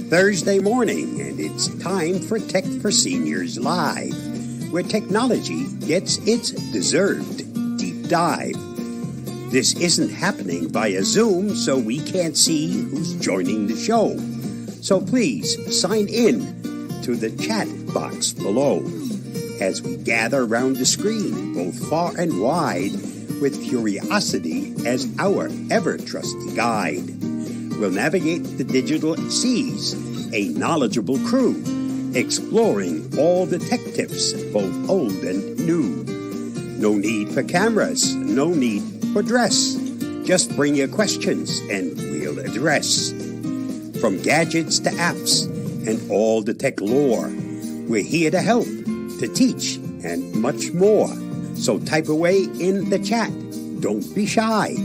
Thursday morning, and it's time for Tech for Seniors Live, where technology gets its deserved deep dive. This isn't happening via Zoom, so we can't see who's joining the show. So please sign in to the chat box below as we gather around the screen, both far and wide, with curiosity as our ever-trusty guide. We'll navigate the digital seas, a knowledgeable crew, exploring all the tech tips, both old and new. No need for cameras, no need for dress. Just bring your questions and we'll address. From gadgets to apps and all the tech lore, we're here to help, to teach, and much more. So type away in the chat. Don't be shy.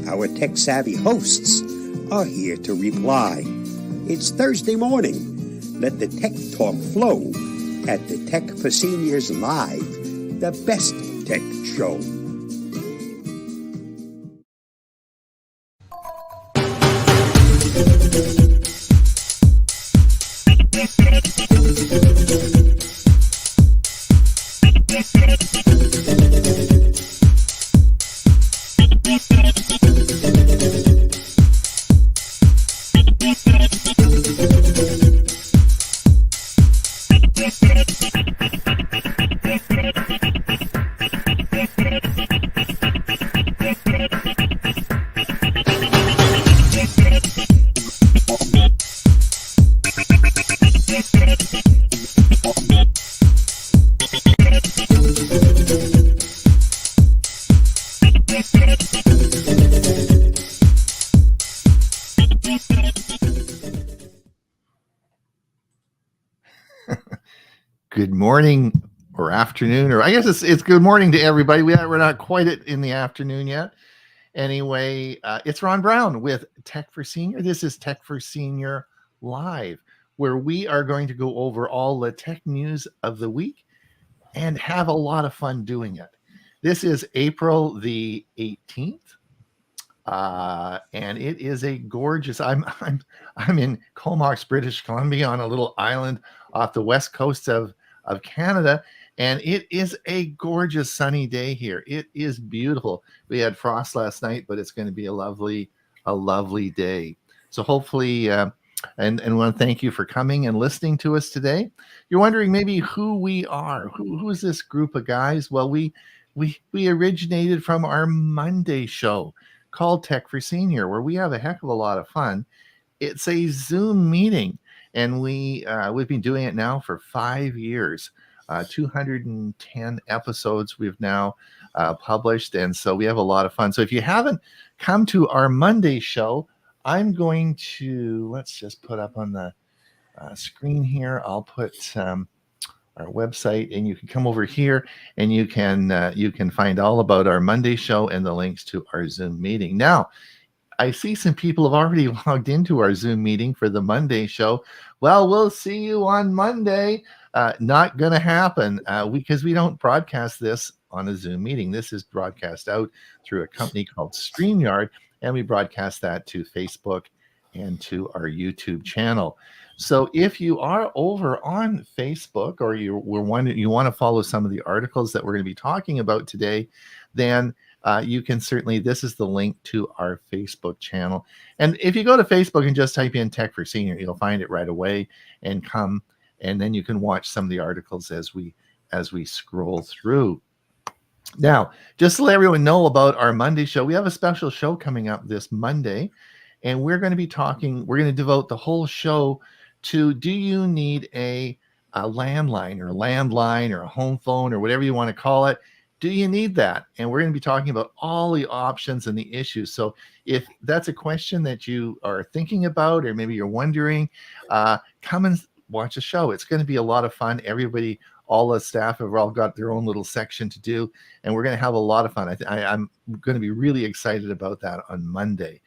Our tech-savvy hosts are here to reply. It's Thursday morning. Let the tech talk flow at the Tech for Seniors Live, the best tech show. Good morning or afternoon, or I guess it's good morning to everybody. We're not quite in the afternoon yet. Anyway, it's Ron Brown with Tech for Senior. This is Tech for Senior Live, where we are going to go over all the tech news of the week and have a lot of fun doing it. This is April the 18th. And it is a gorgeous. I'm in Comox, British Columbia, on a little island off the west coast of Canada, and it is a gorgeous sunny day here. It is beautiful. We had frost last night, but it's going to be a lovely day. So hopefully, and want to thank you for coming and listening to us today. You're wondering maybe who we are. Who is this group of guys? Well, we originated from our Monday show called Tech for Senior, where we have a heck of a lot of fun. It's a Zoom meeting, and we've been doing it now for 5 years. 210 episodes we've now published, and so we have a lot of fun. So if you haven't come to our Monday show, I'm going to, let's just put up on the screen here, I'll put our website, and you can come over here and you can find all about our Monday show and the links to our Zoom meeting. Now, I see some people have already logged into our Zoom meeting for the Monday show. Well, we'll see you on Monday. Not going to happen because we don't broadcast this on a Zoom meeting. This is broadcast out through a company called StreamYard, and we broadcast that to Facebook and to our YouTube channel. So if you are over on Facebook, or you want to follow some of the articles that we're going to be talking about today, then you can certainly, this is the link to our Facebook channel. And if you go to Facebook and just type in Tech for Senior, you'll find it right away and come, and then you can watch some of the articles as we scroll through. Now, just to let everyone know about our Monday show, we have a special show coming up this Monday, and we're going to devote the whole show to, do you need a landline or a landline or a home phone or whatever you want to call it? Do you need that? And we're going to be talking about all the options and the issues. So if that's a question that you are thinking about, or maybe you're wondering, come and watch the show. It's going to be a lot of fun. Everybody, all the staff have all got their own little section to do, and we're going to have a lot of fun. I'm going to be really excited about that on Monday.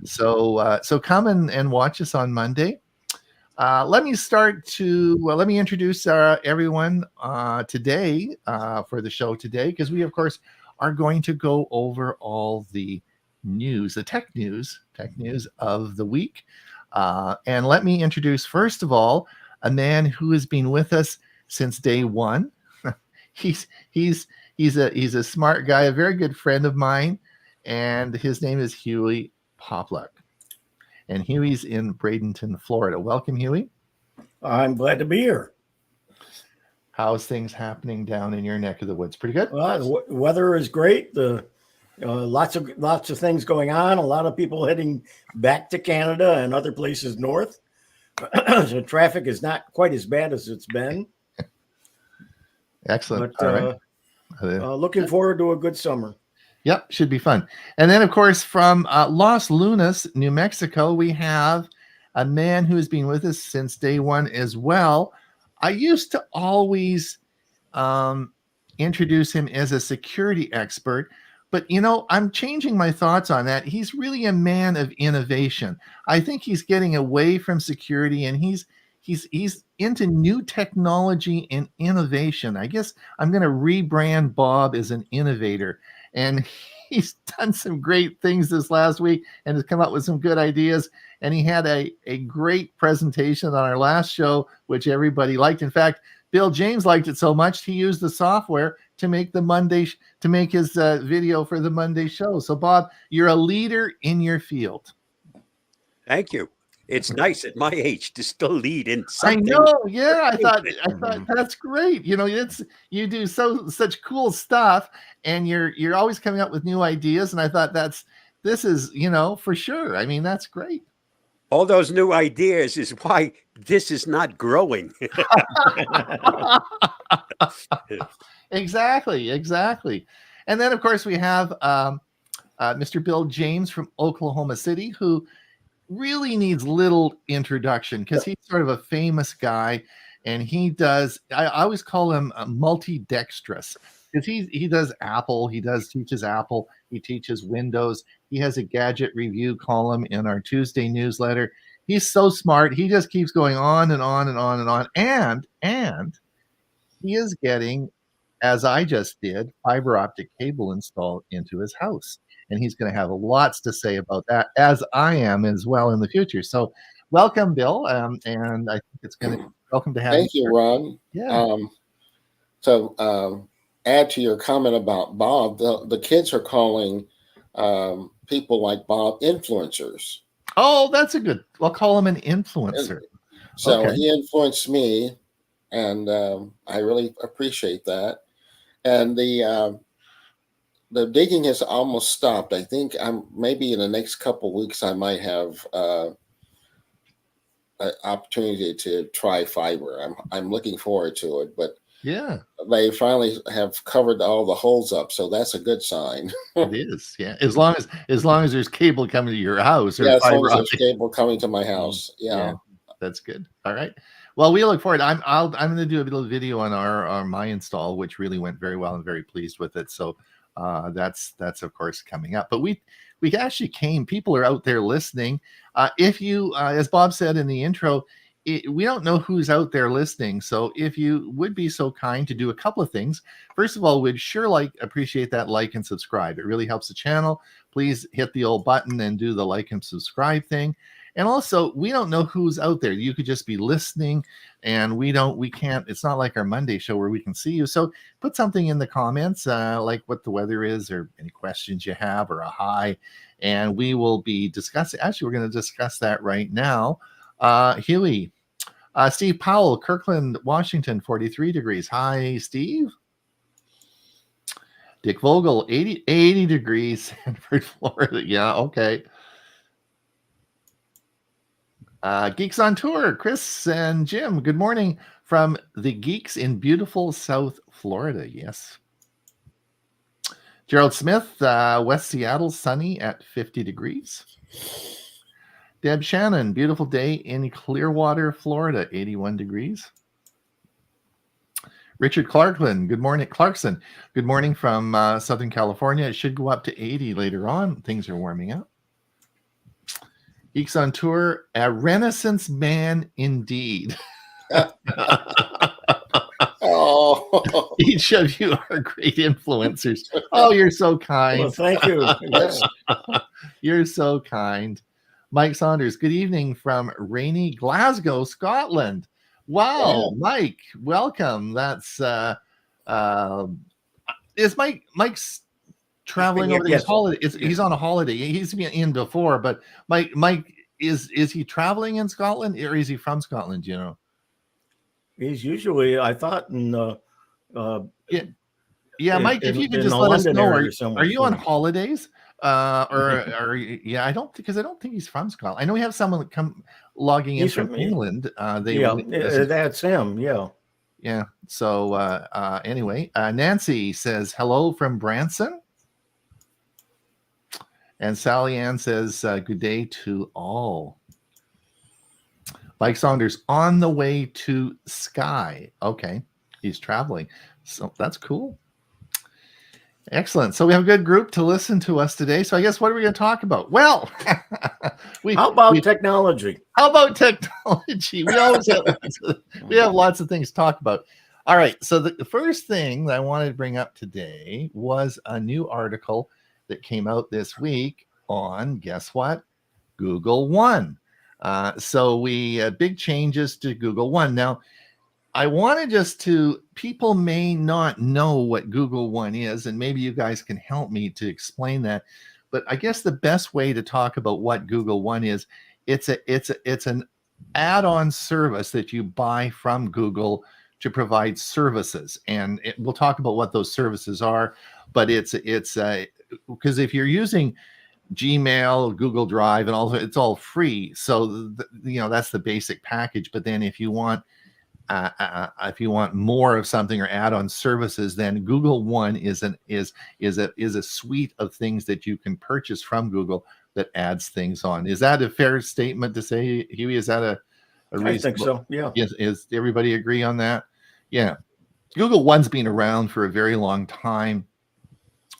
So come and watch us on Monday. Let me introduce everyone today for the show today, because we, of course, are going to go over all the news, the tech news of the week. And let me introduce, first of all, a man who has been with us since day one. he's he's he's a smart guy, a very good friend of mine, and his name is Huey Popluck. And Huey's in Bradenton, Florida. Welcome, Huey. I'm glad to be here. How's things happening down in your neck of the woods? Pretty good. Well, the weather is great. The lots of things going on. A lot of people heading back to Canada and other places north. So traffic is not quite as bad as it's been. Excellent. But All right. looking forward to a good summer. Yep, should be fun. And then, of course, from Los Lunas, New Mexico, we have a man who has been with us since day one as well. I used to always introduce him as a security expert, but I'm changing my thoughts on that. He's really a man of innovation. I think he's getting away from security, and he's into new technology and innovation. I guess I'm going to rebrand Bob as an innovator. And he's done some great things this last week and has come up with some good ideas. And he had a great presentation on our last show, which everybody liked. In fact, Bill James liked it so much, he used the software to make to make his video for the Monday show. So, Bob, you're a leader in your field. Thank you. It's nice at my age to still lead in something. I know. Yeah, I thought that's great. You do such cool stuff, and you're always coming up with new ideas. And I thought this is for sure. I mean, that's great. All those new ideas is why this is not growing. Exactly. And then, of course, we have Mr. Bill James from Oklahoma City, who really needs little introduction because he's sort of a famous guy, and I always call him multi-dexterous because he does Apple, teaches Apple, he teaches Windows, he has a gadget review column in our Tuesday newsletter. He's so smart, he just keeps going on and on and on and on, and he is getting, as I just did, fiber optic cable installed into his house. And he's going to have lots to say about that, as I am as well in the future. So welcome, Bill. And I think it's going to welcome to have you. Thank you, Ron. Yeah. So add to your comment about Bob, the kids are calling people like Bob influencers. Oh, that's I'll call him an influencer. So He influenced me, and I really appreciate that. And the digging has almost stopped. I think maybe in the next couple of weeks I might have an opportunity to try fiber. I'm looking forward to it, but yeah, they finally have covered all the holes up, so that's a good sign. It is, yeah. As long as there's cable coming to your house, or as long as fiber there's cable coming to my house, yeah, that's good. All right. Well, we look forward. I'm going to do a little video on our my install, which really went very well. I'm very pleased with it. So. That's of course coming up, but we actually people are out there listening. If you, as Bob said in the intro, we don't know who's out there listening. So if you would be so kind to do a couple of things. First of all, we'd sure appreciate that like and subscribe. It really helps the channel. Please hit the old button and do the like and subscribe thing. And also, we don't know who's out there. You could just be listening, and we can't, it's not like our Monday show where we can see you. So put something in the comments, like what the weather is, or any questions you have, or a hi, and we will be discussing. Actually, we're going to discuss that right now. Huey, Steve Powell, Kirkland, Washington, 43 degrees. Hi, Steve. Dick Vogel, 80 degrees, Sanford, Florida. Yeah, okay. Geeks on Tour, Chris and Jim, good morning from the Geeks in beautiful South Florida. Yes. Gerald Smith, West Seattle, sunny at 50 degrees. Deb Shannon, beautiful day in Clearwater, Florida, 81 degrees. Richard Clarkson, good morning from Southern California. It should go up to 80 later on. Things are warming up. Geeks on Tour, a Renaissance man indeed. Oh, each of you are great influencers. Oh, you're so kind. Well, thank you. Yes. You're so kind. Mike Saunders, good evening from rainy Glasgow, Scotland. Wow, Yeah. Mike, welcome. That's is Mike's traveling over there? Yes. He's holiday. He's on a holiday. He's been in before, but Mike is he traveling in Scotland or is he from Scotland? You know, He's usually, I thought, yeah, yeah. Mike, if you could in just the let us London know, area are somewhere. you on holidays? Yeah, I don't think he's from Scotland. I know we have someone logging in He's from from, England. They yeah, listen. that's him. Yeah. Yeah. So anyway, Nancy says hello from Branson. And Sally Ann says, good day to all. Mike Saunders on the way to Skye. Okay. He's traveling. So that's cool. Excellent. So we have a good group to listen to us today. So I guess what are we going to talk about? Well, How about technology? How about technology? We always have lots of things to talk about. All right. So the first thing that I wanted to bring up today was a new article that came out this week on, guess what? Google One. So we big changes to Google One. Now, I wanted people may not know what Google One is, and maybe you guys can help me to explain that. But I guess the best way to talk about what Google One is, it's an add-on service that you buy from Google to provide services, and we'll talk about what those services are. But it's because if you're using Gmail, Google Drive, and all, it's all free. So that's the basic package. But then if you want more of something or add-on services, then Google One is a suite of things that you can purchase from Google that adds things on. Is that a fair statement to say, Huey? Is that a reasonable? I think so. Yeah. Is everybody agree on that? Yeah. Google One's been around for a very long time.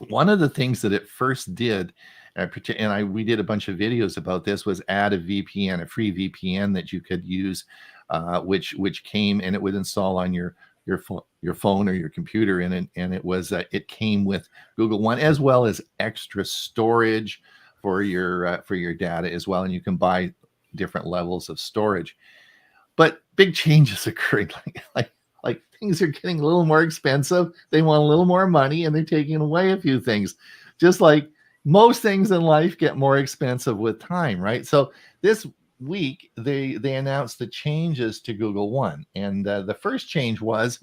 One of the things that it first did, we did a bunch of videos about this, was add a VPN, a free VPN that you could use, which came and it would install on your phone or your computer, and it came with Google One as well as extra storage for your data as well, and you can buy different levels of storage. But big changes occurring, like things are getting a little more expensive. They want a little more money, and they're taking away a few things, just like most things in life get more expensive with time, right? So this week they announced the changes to Google One, and the first change was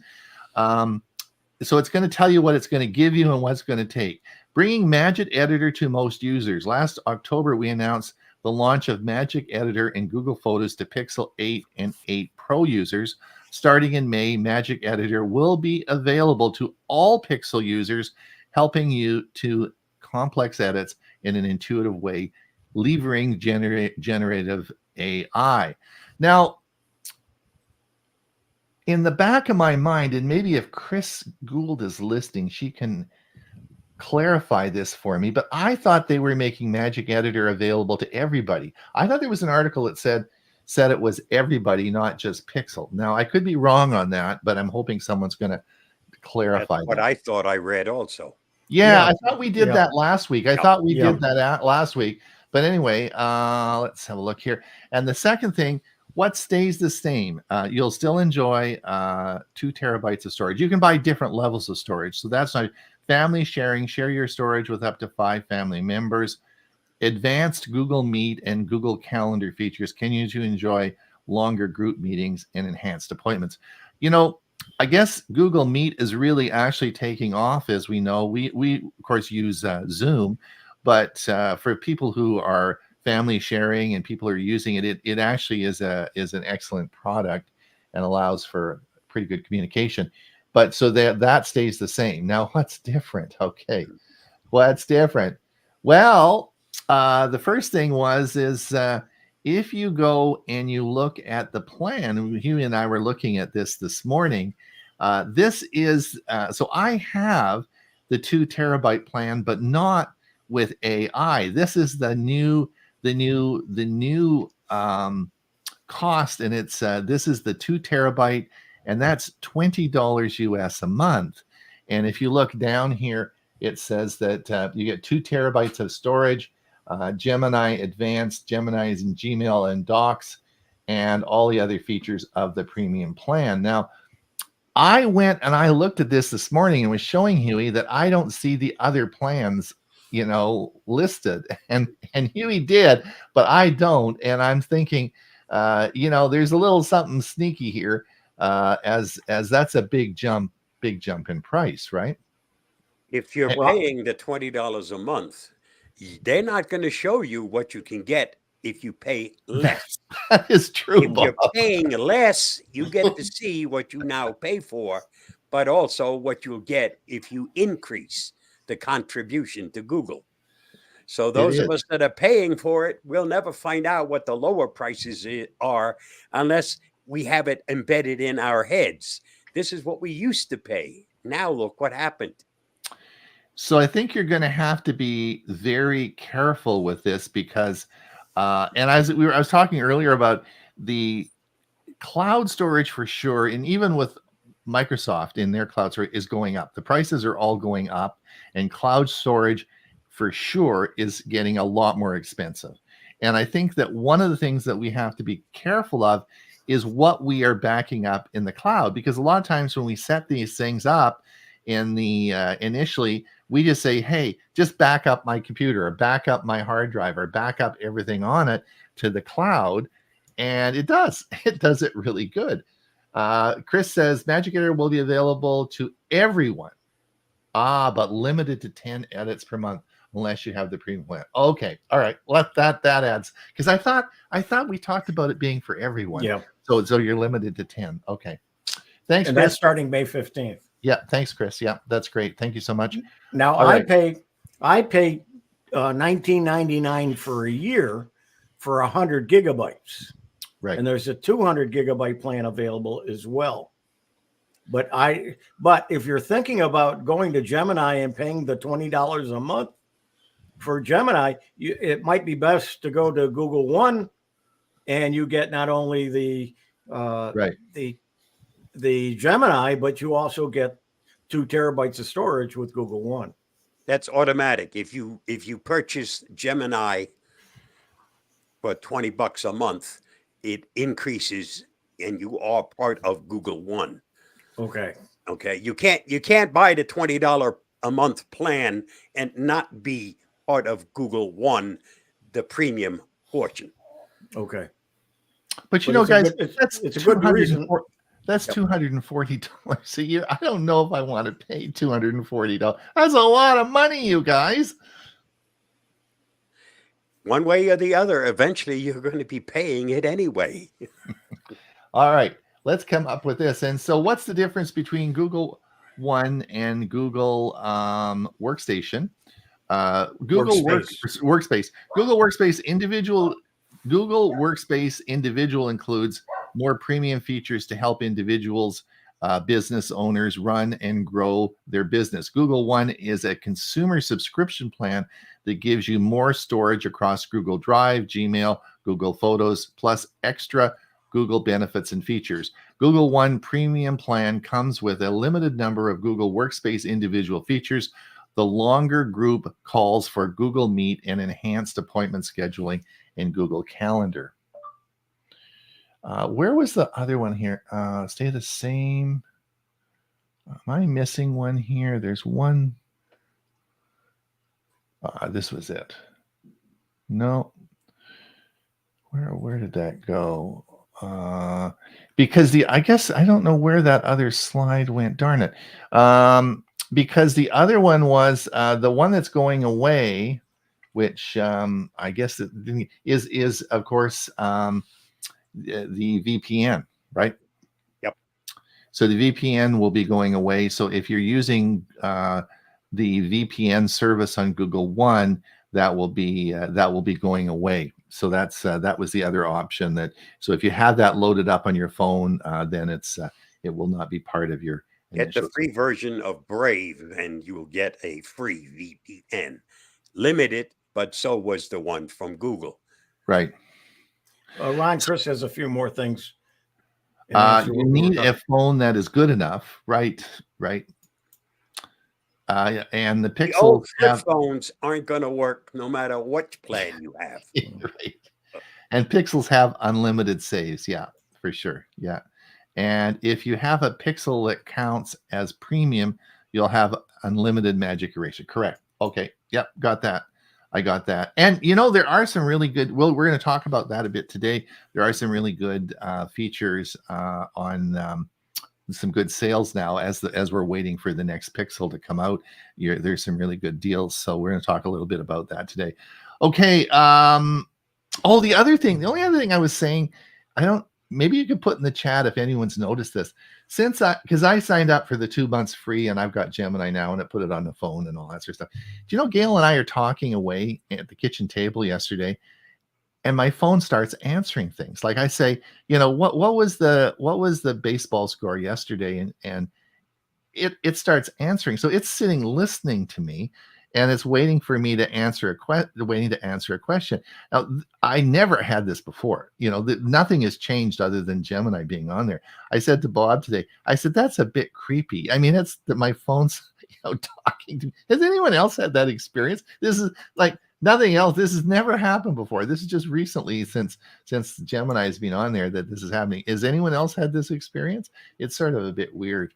so it's going to tell you what it's going to give you and what it's going to take. Bringing Magic Editor to most users. Last October we announced the launch of Magic Editor in Google Photos to Pixel 8 and 8 Pro users. Starting in May, Magic Editor will be available to all Pixel users, helping you to complex edits in an intuitive way, leveraging generative AI. Now, in the back of my mind, and maybe if Chris Gould is listening, she can clarify this for me, but I thought they were making Magic Editor available to everybody. I thought there was an article that said it was everybody, not just Pixel. Now, I could be wrong on that, but I'm hoping someone's going to clarify. That's what I thought I read also. Yeah, I thought we did that last week. I thought we did that last week. But anyway, let's have a look here. And the second thing, what stays the same? You'll still enjoy 2 terabytes of storage. You can buy different levels of storage. So that's not family sharing. Share your storage with up to 5 family members. Advanced Google Meet and Google Calendar features can you to enjoy longer group meetings and enhanced appointments. I guess Google Meet is really actually taking off. As we know, we of course use Zoom, but for people who are family sharing and people who are using it, it actually is an excellent product and allows for pretty good communication. But so that stays the same. Now, what's different? Okay, what's different? Well, the first thing is if you go and you look at the plan, Hugh and I were looking at this morning. This is so I have the 2 terabyte plan, but not with AI. This is the new cost, and it's this is the 2 terabyte, and that's $20 US a month. And if you look down here, it says that you get 2 terabytes of storage. Gemini Advanced, Gemini's in Gmail and Docs, and all the other features of the premium plan. Now, I went and I looked at this morning and was showing Huey that I don't see the other plans, listed, and Huey did, but I don't. And I'm thinking, there's a little something sneaky here, as that's a big jump in price, right? If you're Well, paying the $20 a month, they're not going to show you what you can get if you pay less. That is true, If Bob. you're paying less, you get to see what you now pay for, but also what you'll get if you increase the contribution to Google. So those of us that are paying for it will never find out what the lower prices are unless we have it embedded in our heads. This is what we used to pay. Now look what happened. So I think you're going to have to be very careful with this because, and I was talking earlier about the cloud storage for sure, and even with Microsoft in their cloud storage is going up. The prices are all going up, and cloud storage for sure is getting a lot more expensive. And I think that one of the things that we have to be careful of is what we are backing up in the cloud, because a lot of times when we set these things up in the initially, we just say, hey, just back up my computer, or back up my hard drive, or back up everything on it to the cloud. And it does it really good. Chris says Magic Area will be available to everyone, but limited to 10 edits per month unless you have the premium plan. Okay, all right, let that adds, because I thought we talked about it being for everyone. Yeah. So you're limited to 10. Okay, thanks, And Chris. that's starting May 15th. Yeah, thanks, Chris. Yeah, that's great. Thank you so much. Now All right. I pay $19.99 for a year for 100 gigabytes. Right. And there's a 200 gigabyte plan available as well. But if you're thinking about going to Gemini and paying the $20 a month for Gemini, it might be best to go to Google One, and you get not only the Gemini, but you also get 2 terabytes of storage with Google One. That's automatic. If you purchase Gemini for $20 a month, it increases, and you are part of Google One. Okay. You can't buy the $20 a month plan and not be part of Google One, the premium portion. Okay. But guys, it's a good reason. That's $240 a year. I don't know if I want to pay $240. That's a lot of money, you guys. One way or the other, eventually you're going to be paying it anyway. All right, let's come up with this. And so what's the difference between Google One and Google Workstation? Google Workspace. Google Workspace Individual includes more premium features to help individuals, business owners run and grow their business. Google One is a consumer subscription plan that gives you more storage across Google Drive, Gmail, Google Photos, plus extra Google benefits and features. Google One premium plan comes with a limited number of Google Workspace individual features. The longer group calls for Google Meet and enhanced appointment scheduling in Google Calendar. Where was the other one here? Stay the same. Am I missing one here? There's one. This was it. No. Where did that go? Because I guess I don't know where that other slide went. Darn it. Because the other one was the one that's going away, which I guess is of course the VPN, right? Yep. So the VPN will be going away. So if you're using the VPN service on Google One, that will be going away. So that was the other option. So if you have that loaded up on your phone, then it will not be part of your. Get the free version of Brave, and you will get a free VPN. Limited, but so was the one from Google. Right. Ron, Chris has a few more things. You need a phone that is good enough, right? And the The old Pixels flip have phones aren't going to work no matter what plan you have. right. And Pixels have unlimited saves. Yeah, for sure. Yeah. And if you have a Pixel that counts as premium, you'll have unlimited magic eraser. Correct. Okay. Yep. Got that. I got that. And there are some really good. Well, we're going to talk about that a bit today. There are some really good features on some good sales now as we're waiting for the next Pixel to come out. There's some really good deals. So we're going to talk a little bit about that today. Okay. The only other thing I was saying, maybe you could put in the chat if anyone's noticed this. Because I signed up for the 2 months free and I've got Gemini now and I put it on the phone and all that sort of stuff. Do you know Gail and I are talking away at the kitchen table yesterday, and my phone starts answering things. Like I say, what was the baseball score yesterday, and it starts answering. So it's sitting listening to me, and it's waiting for me to answer a question. Now, I never had this before. Nothing has changed other than Gemini being on there. I said to Bob today, I said, that's a bit creepy. I mean, that's that my phone's talking to me. Has anyone else had that experience? This is like nothing else. This has never happened before. This is just recently, since Gemini has been on there, that this is happening. Has anyone else had this experience? It's sort of a bit weird.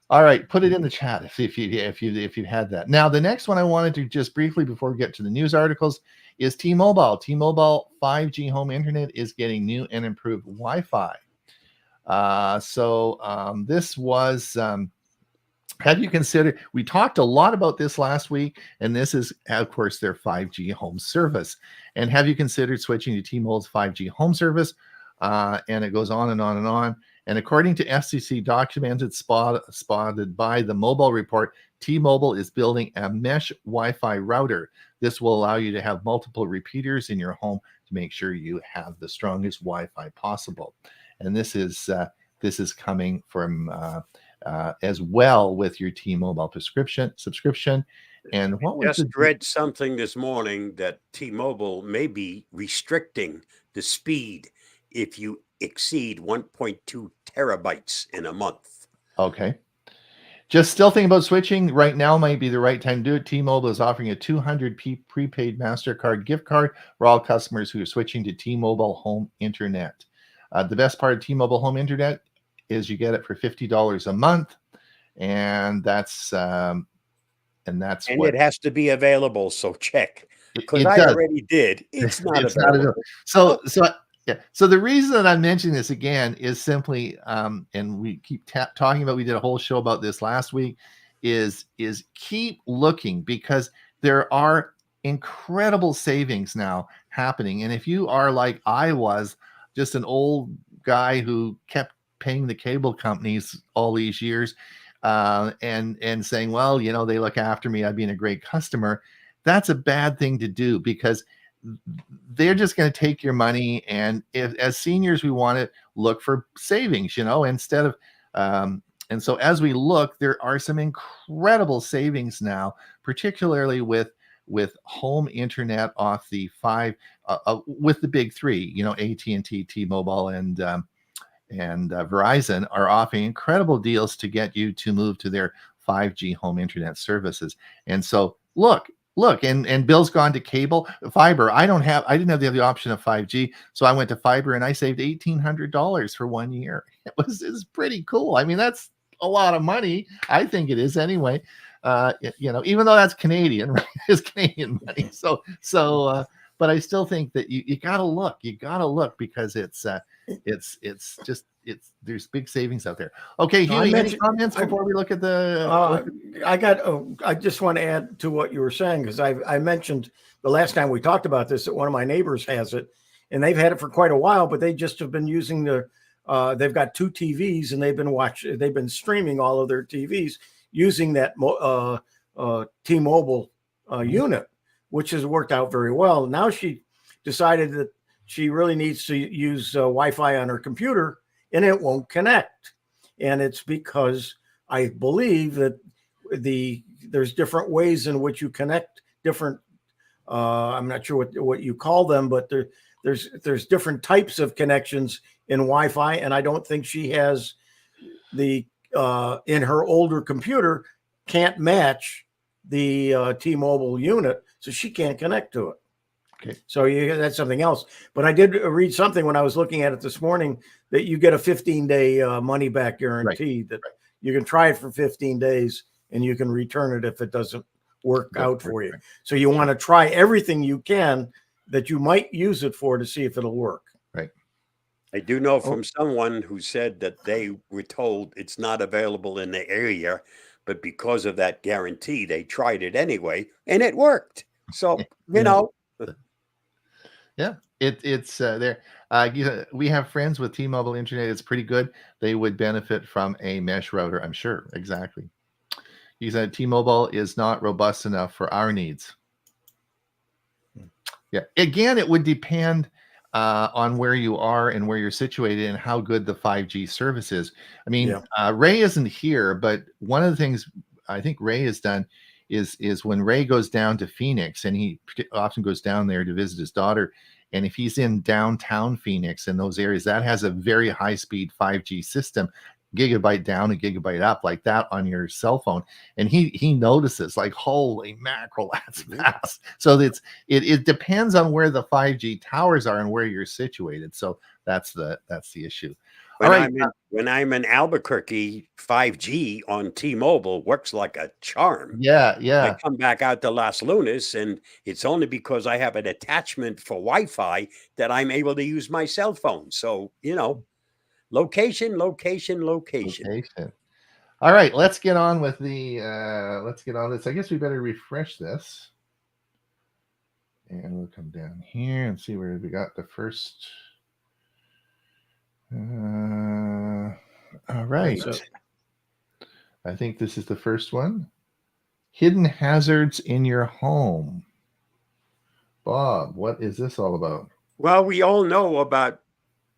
All right, put it in the chat if you've had that. Now, the next one I wanted to just briefly before we get to the news articles is T-Mobile. T-Mobile 5G home internet is getting new and improved Wi-Fi. This was. Have you considered? We talked a lot about this last week, and this is, of course, their 5G home service. And have you considered switching to T-Mobile's 5G home service? And it goes on and on and on. And according to FCC documented spotted by the Mobile Report, T-Mobile is building a mesh Wi-Fi router. This will allow you to have multiple repeaters in your home to make sure you have the strongest Wi-Fi possible. And this is coming from as well with your T-Mobile subscription. And what was just read something this morning that T-Mobile may be restricting the speed if you exceed 1.2 terabytes in a month. Okay. Just still thinking about switching. Right now might be the right time to do it. T-Mobile is offering a 200 prepaid MasterCard gift card for all customers who are switching to T-Mobile Home Internet. The best part of T-Mobile Home Internet is you get it for $50 a month, and that's what it has to be available. So check, because I already did. It's not available. So the reason that I'm mentioning this again is simply, and we keep talking about, we did a whole show about this last week, is keep looking, because there are incredible savings now happening. And if you are like I was, just an old guy who kept paying the cable companies all these years, and saying, well, they look after me, I've been a great customer, that's a bad thing to do, because they're just going to take your money. And as seniors, we want to look for savings, instead of, and so as we look, there are some incredible savings now, particularly with home internet off the with the big three, AT&T, T-Mobile, and Verizon are offering incredible deals to get you to move to their 5G home internet services. And so look, and Bill's gone to cable fiber. I didn't have the option of 5G, so I went to fiber, and I saved $1,800 for 1 year. It's pretty cool. I mean, that's a lot of money. I think it is anyway. Even though that's Canadian, right? It's Canadian money. But I still think that you gotta look. You gotta look, because there's big savings out there. Okay, Huey, any comments before we look at the? I just want to add to what you were saying, because I mentioned the last time we talked about this that one of my neighbors has it, and they've had it for quite a while, but they just have been using they've got 2 TVs, and they've been streaming all of their TVs using that T-Mobile unit, which has worked out very well. Now she decided that she really needs to use Wi-Fi on her computer, and it won't connect. And it's because I believe that there's different ways in which you connect different. I'm not sure what you call them, but there's different types of connections in Wi-Fi, and I don't think she has in her older computer can't match the T-Mobile unit, so she can't connect to it. Okay. So that's something else. But I did read something when I was looking at it this morning that you get a 15-day money back guarantee, that you can try it for 15 days and you can return it if it doesn't work out for you. So you want to try everything you can that you might use it for to see if it'll work. Right. I do know from someone who said that they were told it's not available in the area, but because of that guarantee, they tried it anyway and it worked. So, you know. Yeah, it's there. We have friends with T-Mobile internet. It's pretty good. They would benefit from a mesh router, I'm sure. Exactly. He said T-Mobile is not robust enough for our needs. Yeah. Again, it would depend on where you are and where you're situated and how good the 5G service is. I mean, Ray isn't here, but one of the things I think Ray has done is when Ray goes down to Phoenix, and he often goes down there to visit his daughter, and if he's in downtown Phoenix in those areas, that has a very high-speed 5G system, gigabyte down and gigabyte up, like that on your cell phone, and he notices, like, holy mackerel, that's fast. So it depends on where the 5G towers are and where you're situated. So that's the issue. When I'm in Albuquerque, 5G on T-Mobile works like a charm. Yeah. I come back out to Las Lunas, and it's only because I have an attachment for Wi-Fi that I'm able to use my cell phone. So, location. All right, let's get on with this. I guess we better refresh this. And we'll come down here and see where we got the first. All right. I think this is the first one. Hidden hazards in your home. Bob, what is this all about? Well, we all know about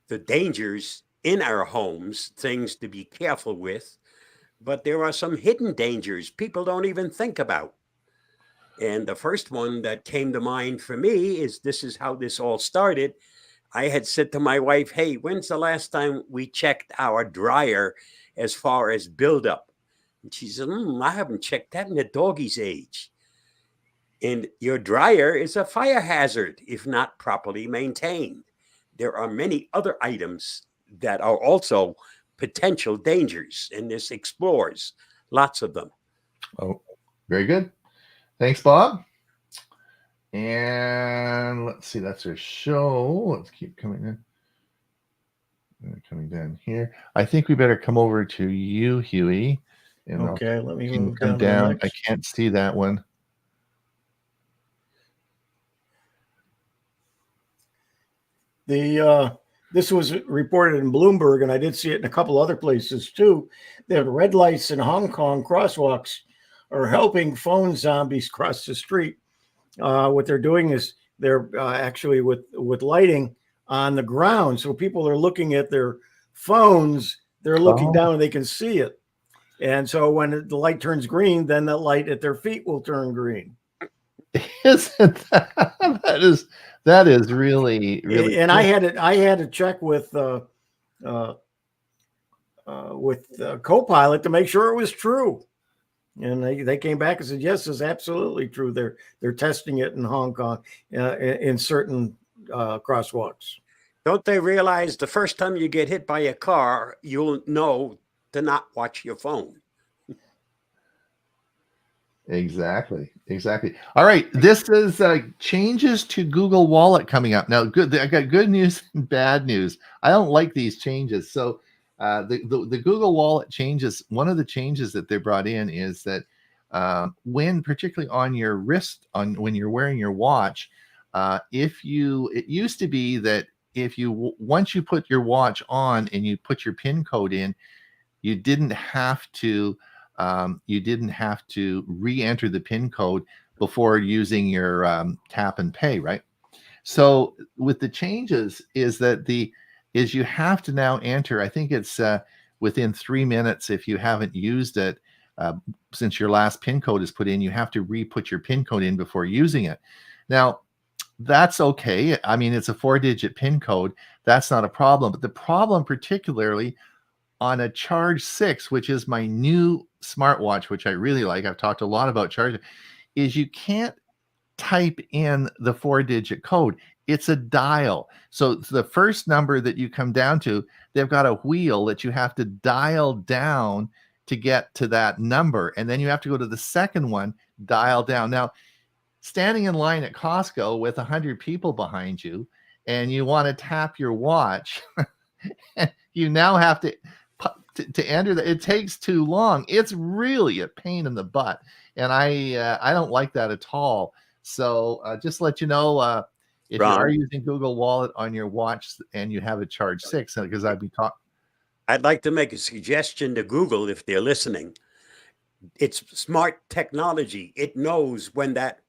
the dangers in our homes, things to be careful with, but there are some hidden dangers people don't even think about. And the first one that came to mind for me this is how this all started. I had said to my wife, hey, when's the last time we checked our dryer as far as buildup? And she said, I haven't checked that in a doggy's age. And your dryer is a fire hazard if not properly maintained. There are many other items that are also potential dangers, and this explores lots of them. Oh, very good. Thanks, Bob. And let's see, that's our show. Let's keep coming in. Coming down here. I think we better come over to you, Huey. And okay, let me move down. I can't see that one. This was reported in Bloomberg, and I did see it in a couple other places too. The red lights in Hong Kong crosswalks are helping phone zombies cross the street. What they're doing is they're actually with lighting on the ground, so people are looking at their phones. They're looking down and they can see it, and so when the light turns green, then the light at their feet will turn green. Isn't that is really and cool. I had to check with Copilot to make sure it was true, and they came back and said yes, it's absolutely true. They're testing it in Hong Kong in certain crosswalks. Don't they realize the first time you get hit by a car, you'll know to not watch your phone? Exactly. All right, this is changes to Google Wallet coming up now. Good, I got good news and bad news. I don't like these changes. So the Google Wallet changes. One of the changes that they brought in is that when particularly on your wrist, when you're wearing your watch, it used to be that once you put your watch on and you put your PIN code in, you didn't have to re-enter the PIN code before using your tap and pay, right? So with the changes is you have to now enter, I think it's within 3 minutes. If you haven't used it since your last PIN code is put in, you have to re-put your PIN code in before using it. Now, that's okay. I mean, it's a 4-digit PIN code. That's not a problem. But the problem particularly on a Charge 6, which is my new smartwatch, which I really like, I've talked a lot about Charge, is you can't type in the 4-digit code. It's a dial. So the first number that you come down to, they've got a wheel that you have to dial down to get to that number. And then you have to go to the second one, dial down. Now, standing in line at Costco with 100 people behind you, and you want to tap your watch, you now have to enter that. It takes too long. It's really a pain in the butt. And I don't like that at all. So just let you know, if Ron, you are using Google Wallet on your watch and you have a Charge 6, because I'd be talking. I'd like to make a suggestion to Google if they're listening. It's smart technology. It knows when that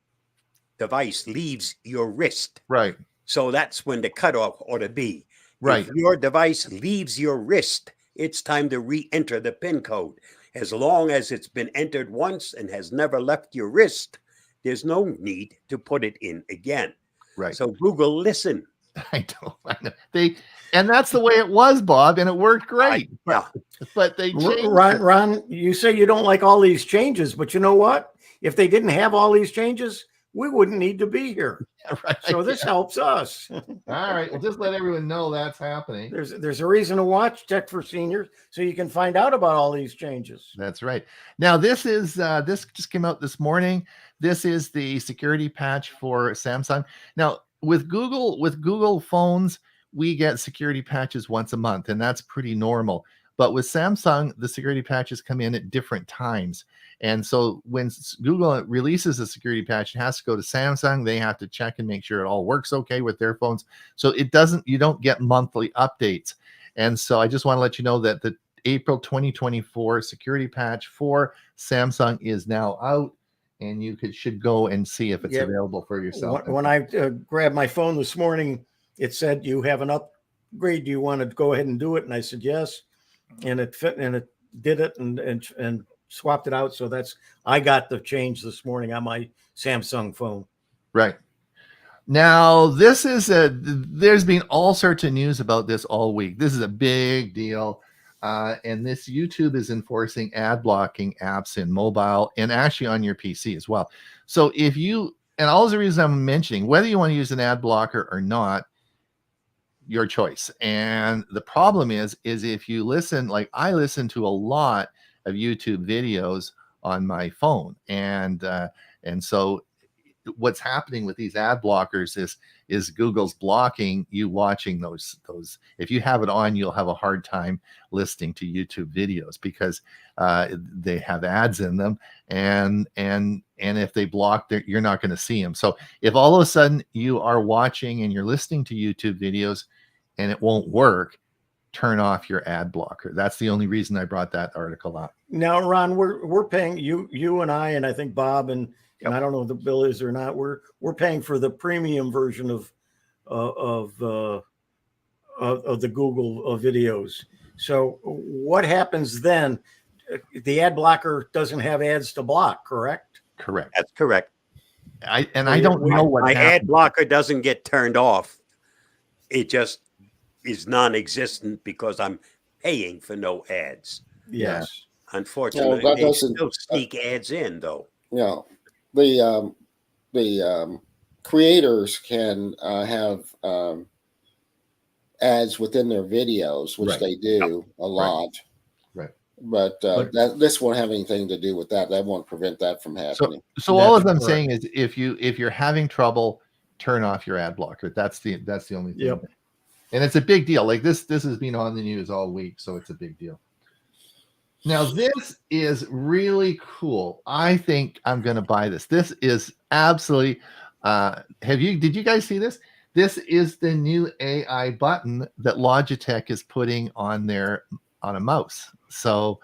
device leaves your wrist. Right. So that's when the cutoff ought to be. Right. If your device leaves your wrist, it's time to re-enter the PIN code. As long as it's been entered once and has never left your wrist, there's no need to put it in again. Right. So Google, listen. I know. And that's the way it was, Bob, and it worked great. But they changed Ron, you say you don't like all these changes, but you know what? If they didn't have all these changes, we wouldn't need to be here. Right. So this helps us. All right. Well, just let everyone know that's happening. There's a reason to watch Tech for Seniors, so you can find out about all these changes. That's right. Now, this just came out this morning. This is the security patch for Samsung. Now, with Google phones, we get security patches once a month, and that's pretty normal. But with Samsung, the security patches come in at different times. And so when Google releases a security patch, it has to go to Samsung. They have to check and make sure it all works okay with their phones. So you don't get monthly updates. And so I just want to let you know that the April 2024 security patch for Samsung is now out, and you should go and see if it's available for yourself. When I grabbed my phone this morning, it said, you have an upgrade. Do you want to go ahead and do it? And I said, yes. And it fit, and it did it and swapped it out. So I got the change this morning on my Samsung phone. Right. Now, there's been all sorts of news about this all week. This is a big deal. And this YouTube is enforcing ad blocking apps in mobile and actually on your PC as well. So and all the reasons I'm mentioning, whether you want to use an ad blocker or not, your choice. And the problem is if you listen, like I listen to a lot of YouTube videos on my phone, and so what's happening with these ad blockers is Google's blocking you watching those. If you have it on, you'll have a hard time listening to YouTube videos because they have ads in them, and if they block, you're not going to see them. So if all of a sudden you are watching and you're listening to YouTube videos and it won't work, turn off your ad blocker. That's the only reason I brought that article up. Now, Ron, we're paying you and I think Bob and I don't know if the bill is or not. We're paying for the premium version of the Google videos. So what happens then? The ad blocker doesn't have ads to block, correct? Correct. That's correct. I don't know what my happened. ad blocker doesn't get turned off. It just is non-existent because I'm paying for no ads. Yes. Unfortunately, that they doesn't still sneak ads in, though. Yeah, the creators can have ads within their videos, which they do a lot. Right. But this won't have anything to do with that. That won't prevent that from happening. So all of them saying is if you're having trouble, turn off your ad blocker. That's the only thing. Yep. And it's a big deal. Like this has been on the news all week, so it's a big deal. Now, this is really cool. I think I'm going to buy this. This is absolutely. Did you guys see this? This is the new AI button that Logitech is putting on a mouse. So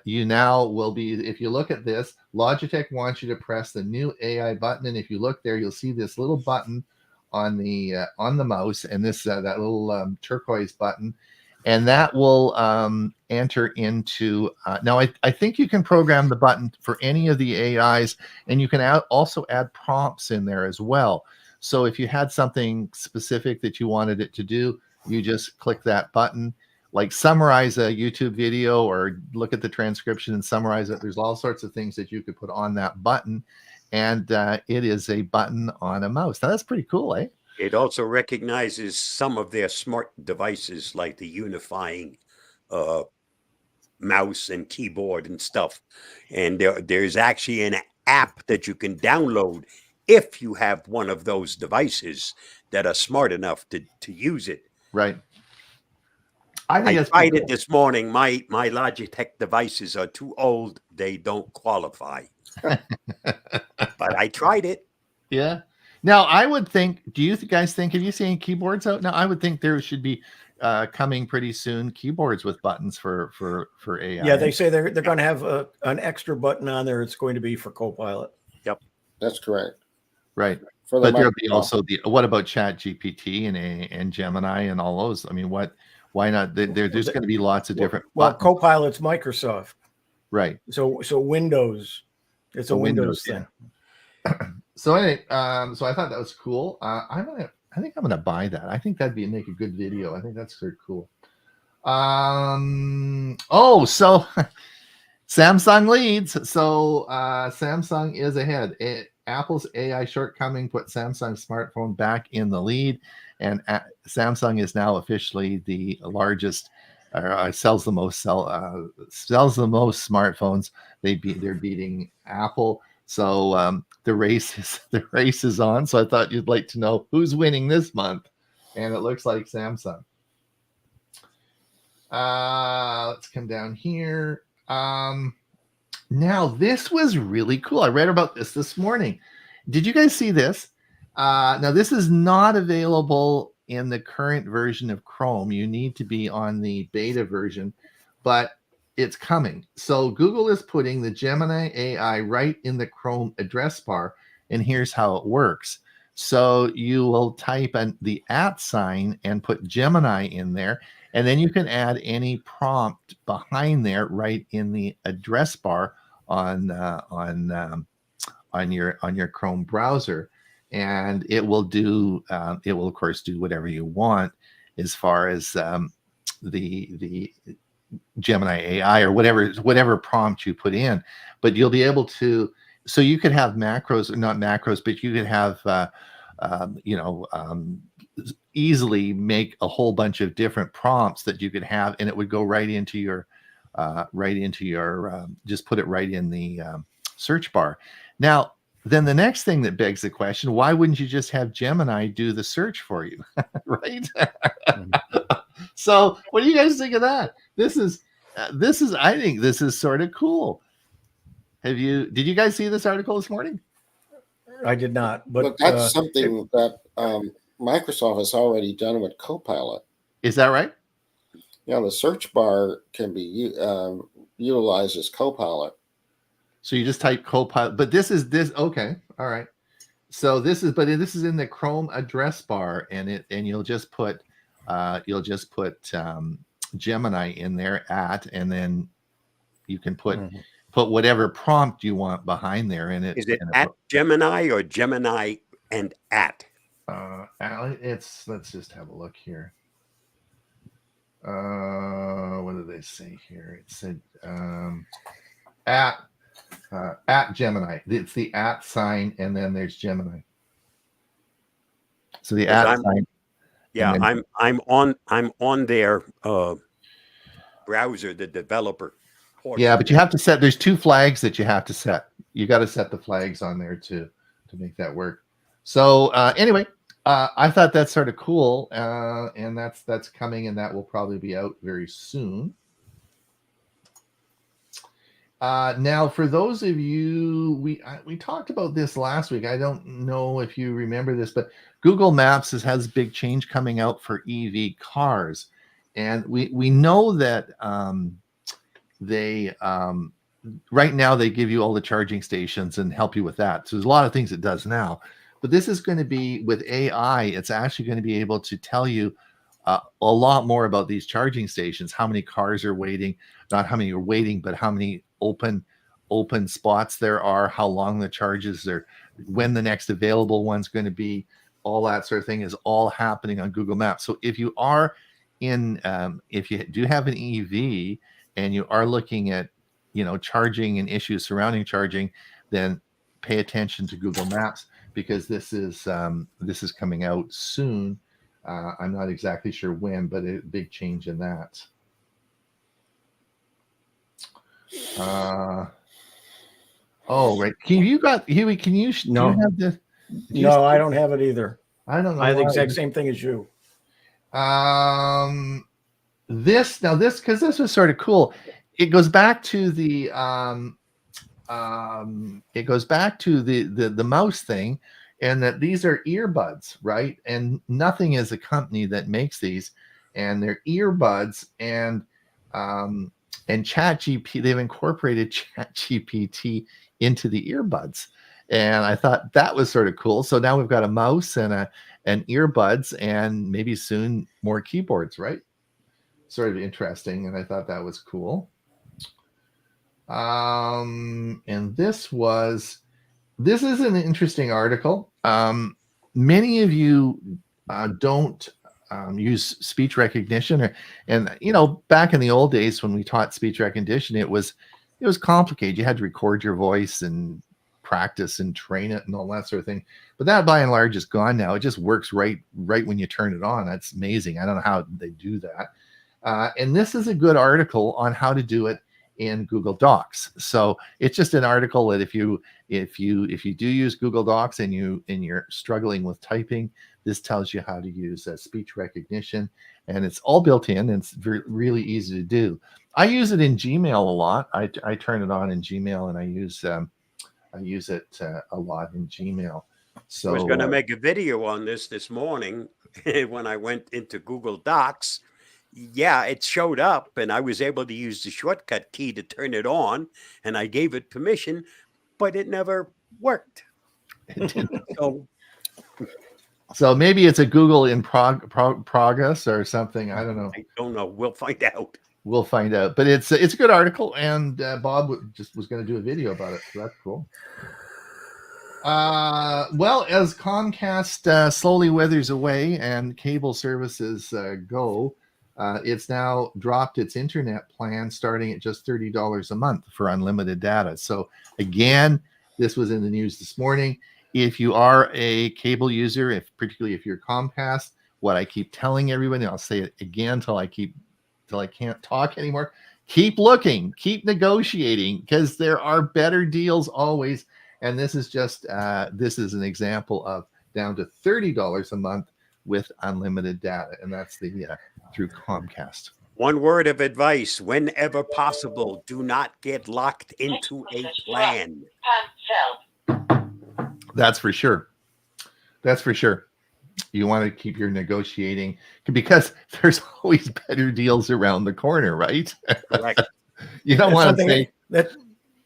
you now will be, if you look at this, Logitech wants you to press the new AI button, and if you look there, you'll see this little button on the mouse, and this that little turquoise button, and that will enter into. Now, I think you can program the button for any of the AIs, and you can also add prompts in there as well. So if you had something specific that you wanted it to do, you just click that button. like summarize a YouTube video or look at the transcription and summarize it. There's all sorts of things that you could put on that button, and it is a button on a mouse. Now that's pretty cool, eh? It also recognizes some of their smart devices, like the unifying mouse and keyboard and stuff. And there's actually an app that you can download if you have one of those devices that are smart enough to use it. Right. I think I that's tried pretty it this morning. My Logitech devices are too old. They don't qualify. But I tried it. Yeah. Now, I would think, do you guys think, have you seen keyboards out now? I would think there should be coming pretty soon keyboards with buttons for AI. Yeah, they say they're going to have an extra button on there. It's going to be for Copilot. Yep. That's correct. Right. For the But there'll be Microsoft. also what about Chat GPT and Gemini and all those? I mean, why not? There's going to be lots of different Well, buttons. Copilot's Microsoft. Right. So Windows. It's a Windows thing. So anyway, so I thought that was cool. I think I'm gonna buy that. I think that'd make a good video. I think that's sort of cool. So Samsung leads. So Samsung is ahead. Apple's AI shortcoming put Samsung's smartphone back in the lead, and Samsung is now officially the largest. Sells the most smartphones. They're beating Apple. So the race is on. So I thought you'd like to know who's winning this month, and it looks like Samsung. Let's come down here. Now this was really cool. I read about this morning. Did you guys see this? Now this is not available in the current version of Chrome. You need to be on the beta version, but it's coming. So Google is putting the Gemini AI right in the Chrome address bar, and here's how it works. So you will type in the @ and put Gemini in there, and then you can add any prompt behind there right in the address bar on your Chrome browser, and it will of course do whatever you want as far as the Gemini AI or whatever prompt you put in. But you'll be able to, so you could have macros, not macros, but you could have easily make a whole bunch of different prompts that you could have, and it would go right into your just put it right in the search bar. Now, then the next thing that begs the question, why wouldn't you just have Gemini do the search for you? Right? So what do you guys think of that? This is I think this is sort of cool. Did you guys see this article this morning? I did not, but that's something that Microsoft has already done with Copilot. Is that right? Yeah, the search bar can be utilized as Copilot. So you just type Copilot, but this. Okay, all right. So this is in the Chrome address bar, and you'll just put Gemini in there and then you can put whatever prompt you want behind there in it. Is it @Gemini or Gemini and @? Let's just have a look here. What do they say here? It said at Gemini. It's the @ and then there's Gemini. So the @ sign. Yeah, I'm on their browser, the developer portal. Yeah, but you have to set. There's 2 flags that you have to set. You got to set the flags on there to make that work. So anyway, I thought that's sort of cool, and that's coming, and that will probably be out very soon. Now, for those of you, we talked about this last week. I don't know if you remember this, but Google Maps has big change coming out for EV cars, and we know that they right now they give you all the charging stations and help you with that. So there's a lot of things it does now, but this is going to be with AI. It's actually going to be able to tell you a lot more about these charging stations, how many cars are waiting, not how many are waiting, but how many open spots there are, how long the charges are, when the next available one's going to be. All that sort of thing is all happening on Google Maps. So if you are if you do have an EV and you are looking at, charging and issues surrounding charging, then pay attention to Google Maps, because this is coming out soon. I'm not exactly sure when, but a big change in that. Oh, right. Huey, can you do No. you have the No, I don't have it either. I don't know. I have the why. exact same thing as you. Because this was sort of cool. It goes back to the the mouse thing, and that these are earbuds, right? And nothing is a company that makes these, and they're earbuds, and ChatGPT, they've incorporated ChatGPT into the earbuds. And I thought that was sort of cool. So now we've got a mouse and an earbuds, and maybe soon more keyboards, right? Sort of interesting. And I thought that was cool. And this is an interesting article. Many of you don't use speech recognition, and back in the old days when we taught speech recognition, it was complicated. You had to record your voice and practice and train it and all that sort of thing. But that by and large is gone now. It just works right when you turn it on. That's amazing. I don't know how they do that. And this is a good article on how to do it in Google Docs. So it's just an article that if you do use Google Docs and you're struggling with typing, this tells you how to use speech recognition, and it's all built in, and it's really easy to do. I use it in Gmail a lot. I turn it on in Gmail, and I use it a lot in Gmail. So I was going to make a video on this morning when I went into Google Docs. Yeah, it showed up, and I was able to use the shortcut key to turn it on, and I gave it permission, but it never worked. So maybe it's a Google in progress or something. I don't know. I don't know. We'll find out. We'll find out. But it's a good article, and Bob was going to do a video about it. So that's cool. Well, as Comcast slowly withers away and cable services go, it's now dropped its internet plan, starting at just $30 a month for unlimited data. So again, this was in the news this morning. If you are a cable user, particularly if you're Comcast, what I keep telling everyone, and I'll say it again till I can't talk anymore, keep looking, keep negotiating, because there are better deals always. And this is just this is an example of down to $30 a month with unlimited data, and that's through Comcast. One word of advice: whenever possible, do not get locked into a plan. That's for sure. That's for sure. You want to keep your negotiating, because there's always better deals around the corner, right? Correct. You don't want to say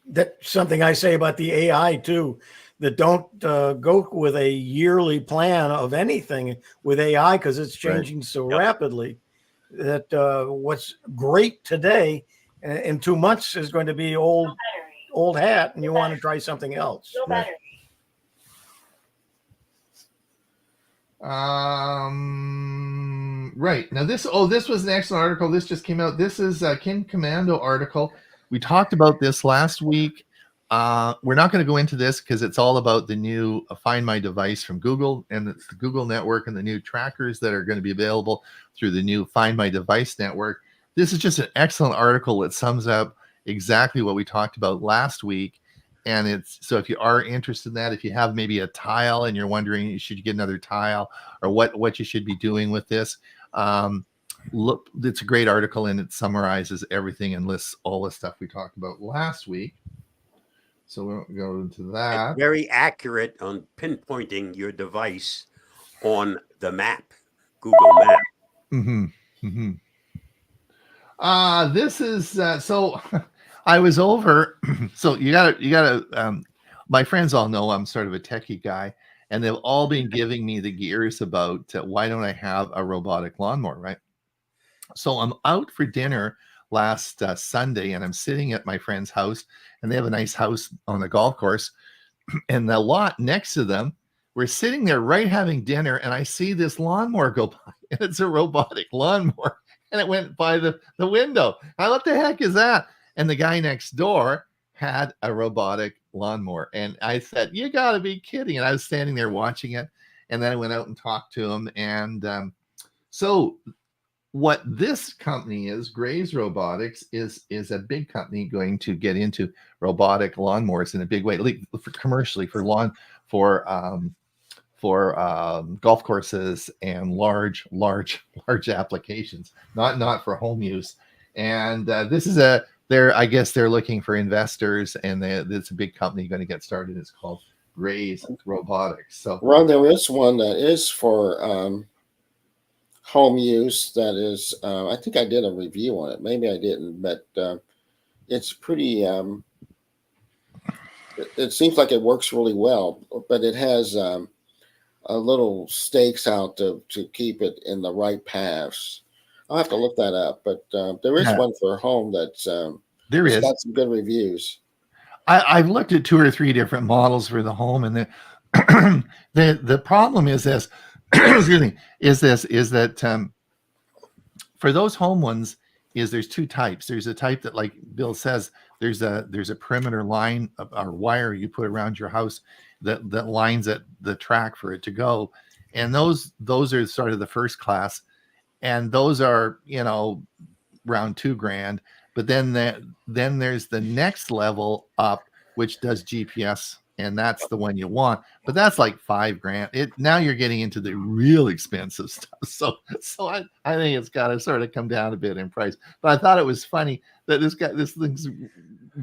that's something I say about the AI too, that don't go with a yearly plan of anything with AI, because it's changing so rapidly that what's great today in 2 months is going to be old hat, and you want to try something else. Right. Now this was an excellent article. This just came out. This is a Kim Commando article. We talked about this last week. We're not going to go into this because it's all about the new Find My Device from Google, and it's the Google network and the new trackers that are going to be available through the new Find My Device network. This is just an excellent article that sums up exactly what we talked about last week. And so if you are interested in that, if you have maybe a tile and you're wondering, should you get another tile, or what you should be doing with this, look, it's a great article, and it summarizes everything and lists all the stuff we talked about last week. So we won't go into that. It's very accurate on pinpointing your device on the map, Google Map. Mm-hmm. Mm-hmm. This is so. I was over. So you gotta. My friends all know I'm sort of a techie guy, and they've all been giving me the gears about why don't I have a robotic lawnmower, right? So I'm out for dinner last Sunday, and I'm sitting at my friend's house, and they have a nice house on the golf course, and the lot next to them, we're sitting there right having dinner, and I see this lawnmower go by, and it's a robotic lawnmower, and it went by the window. What the heck is that? And the guy next door had a robotic lawnmower. And I said, you got to be kidding. And I was standing there watching it. And then I went out and talked to him. And so what this company is, Gray's Robotics, is a big company going to get into robotic lawnmowers in a big way, for commercially, for golf courses and large applications, not for home use. And this is I guess they're looking for investors, and it's a big company going to get started. It's called Gray's Robotics. So, Ron, there is one that is for home use. That is, I think I did a review on it. Maybe I didn't, but it's pretty. It seems like it works really well, but it has a little stakes out to keep it in the right paths. I'll have to look that up, but there is one for home that's got some good reviews. I've looked at 2 or 3 different models for the home, and the problem is this. Excuse me. Is that for those home ones, there's 2 types. There's a type that, like Bill says, there's a perimeter line or wire you put around your house that lines at the track for it to go, and those are sort of the first class, and those are around $2,000. But then there's the next level up, which does GPS, and that's the one you want. But that's like $5,000. Now you're getting into the real expensive stuff. So I think it's got to sort of come down a bit in price. But I thought it was funny that this thing's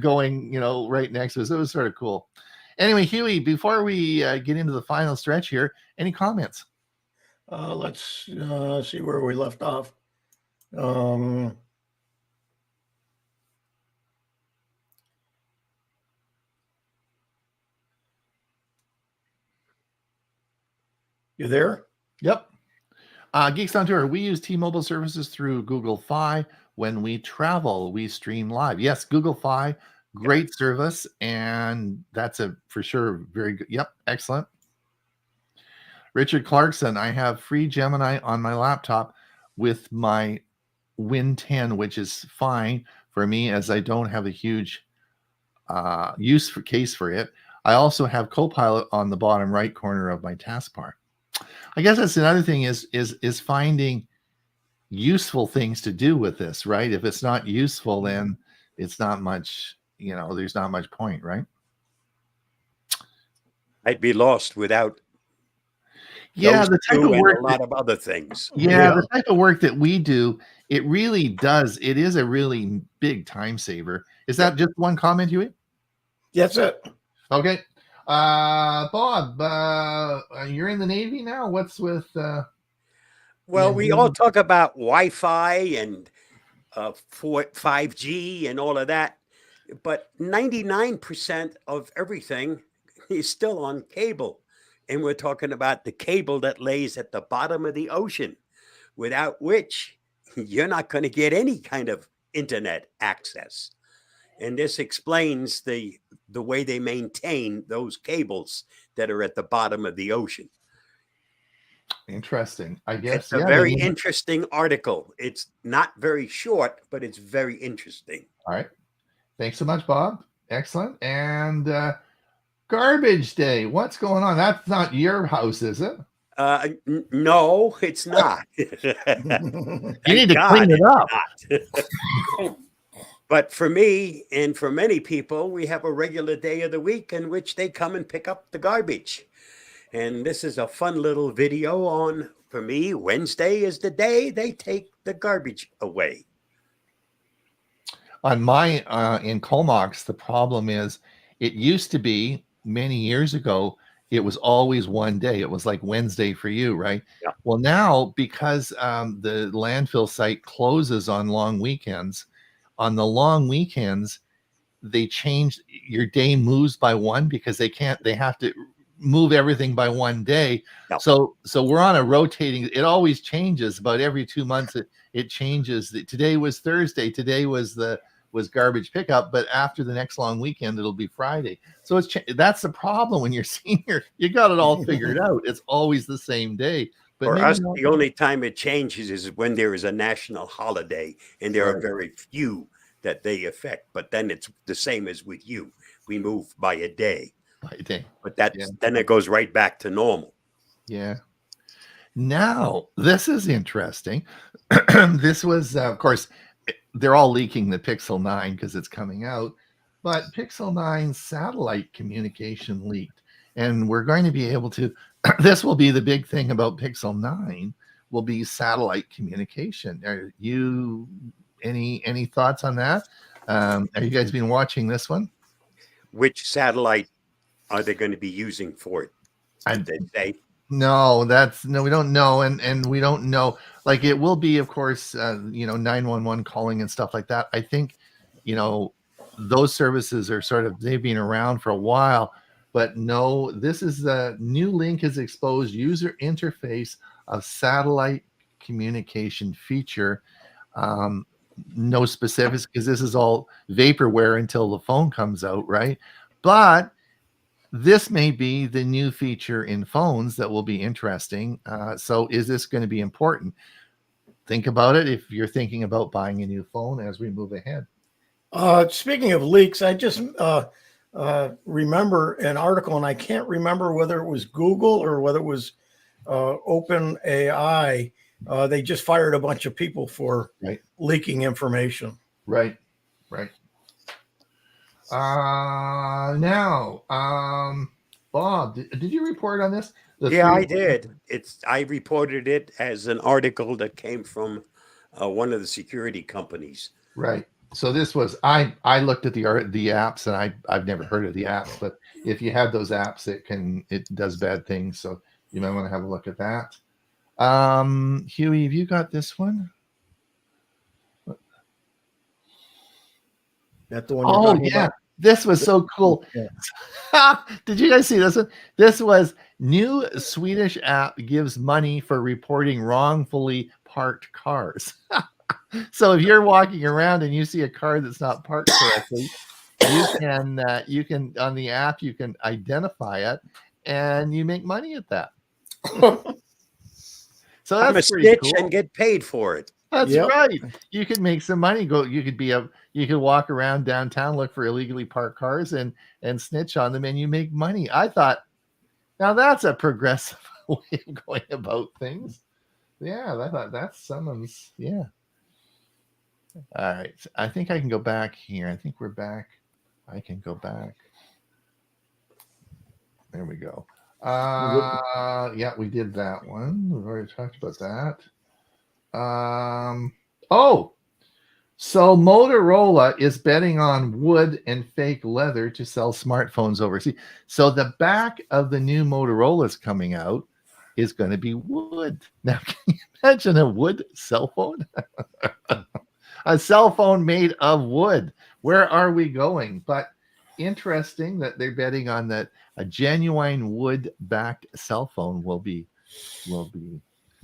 going right next to us. It was sort of cool. Anyway, Huey, before we get into the final stretch here, any comments? Let's see where we left off. You there? Yep. Geeks on Tour. We use T-Mobile services through Google Fi. When we travel, we stream live. Yes, Google Fi, great service, and that's for sure very good. Yep, excellent. Richard Clarkson, I have free Gemini on my laptop with my Win 10, which is fine for me as I don't have a huge case for it. I also have Copilot on the bottom right corner of my taskbar. I guess that's another thing is finding useful things to do with this, right? If it's not useful, then it's not much, there's not much point, right? I'd be lost without the type of work and a lot of other things. The type of work that we do, it really does. It is a really big time saver. Is that just one comment, Huey? That's it. Okay. Bob, you're in the Navy now. What's with well, we all talk about Wi-Fi and 5G and all of that, but 99% of everything is still on cable. And we're talking about the cable that lays at the bottom of the ocean, without which you're not going to get any kind of internet access. And this explains the way they maintain those cables that are at the bottom of the ocean. Interesting. I guess it's a very interesting article. It's not very short, but it's very interesting. All right. Thanks so much, Bob. Excellent. And Garbage Day. What's going on? That's not your house, is it? No, it's not. You need to clean it up. But for me and for many people, we have a regular day of the week in which they come and pick up the garbage. And this is a fun little video on, for me, Wednesday is the day they take the garbage away. On my, in Comox, the problem is it used to be many years ago, it was always one day. It was like Wednesday for you, right? Yeah. Well, now because the landfill site closes on long weekends, on the long weekends, they changed, your day moves by one because they have to move everything by one day. Yeah. So we're on a rotating, it always changes about every 2 months. It changes. Today was Thursday. Today was garbage pickup, but after the next long weekend, it'll be Friday. So that's the problem when you're senior, you got it all figured out. It's always the same day, but For maybe us, not. the only time it changes is when there is a national holiday, and there are Right. very few that they affect. But then it's the same as with you. We move by a day, I think. but Yeah. then it goes right back to normal. Yeah. Now, this is interesting. This was, of course, they're all leaking the Pixel 9 because it's coming out, but Pixel 9 satellite communication leaked. And we're going to be able to, this will be the big thing about Pixel 9, will be satellite communication. Are you, any thoughts on that? Have you guys been watching this one? Which satellite are they going to be using for it? Did they say? No, we don't know, and we don't know. Like it will be, of course, 911 calling and stuff like that. I think, those services are they've been around for a while, but no, this is the new link has exposed user interface of satellite communication feature. No specifics because this is all vaporware until the phone comes out, right? But this may be the new feature in phones that will be interesting. So is this going to be important? Think about it if you're thinking about buying a new phone as we move ahead. Speaking of leaks, I just remember an article, and I can't remember whether it was Google or whether it was Open AI. They just fired a bunch of people for leaking information. Right. Now, Bob, did you report on this? I did. I reported it as an article that came from one of the security companies. Right. So this was I looked at the apps, and I've never heard of the apps, but if you have those apps, it does bad things. So you might want to have a look at that. Huey, have you got this one? That's the one you're talking about? This was so cool. Yeah. Did you guys see this one? This was new Swedish app gives money for reporting wrongfully parked cars. So if you're walking around and you see a car that's not parked correctly, you can on the app you can identify it, and you make money at that. So that's I'm a pretty snitch cool. and get paid for it. That's right. You could make some money. You could walk around downtown, look for illegally parked cars, and snitch on them, and you make money. I thought, now that's a progressive way of going about things. Yeah, I thought that's someone's. Yeah. All right. I think I can go back here. I think we're back. I can go back. There we go. Yeah, we did that one. We've already talked about that. So Motorola is betting on wood and fake leather to sell smartphones overseas. So the back of the new Motorola's coming out is going to be wood. Now, can you imagine a wood cell phone? A cell phone made of wood. Where are we going? But interesting that they're betting on that a genuine wood-backed cell phone will be.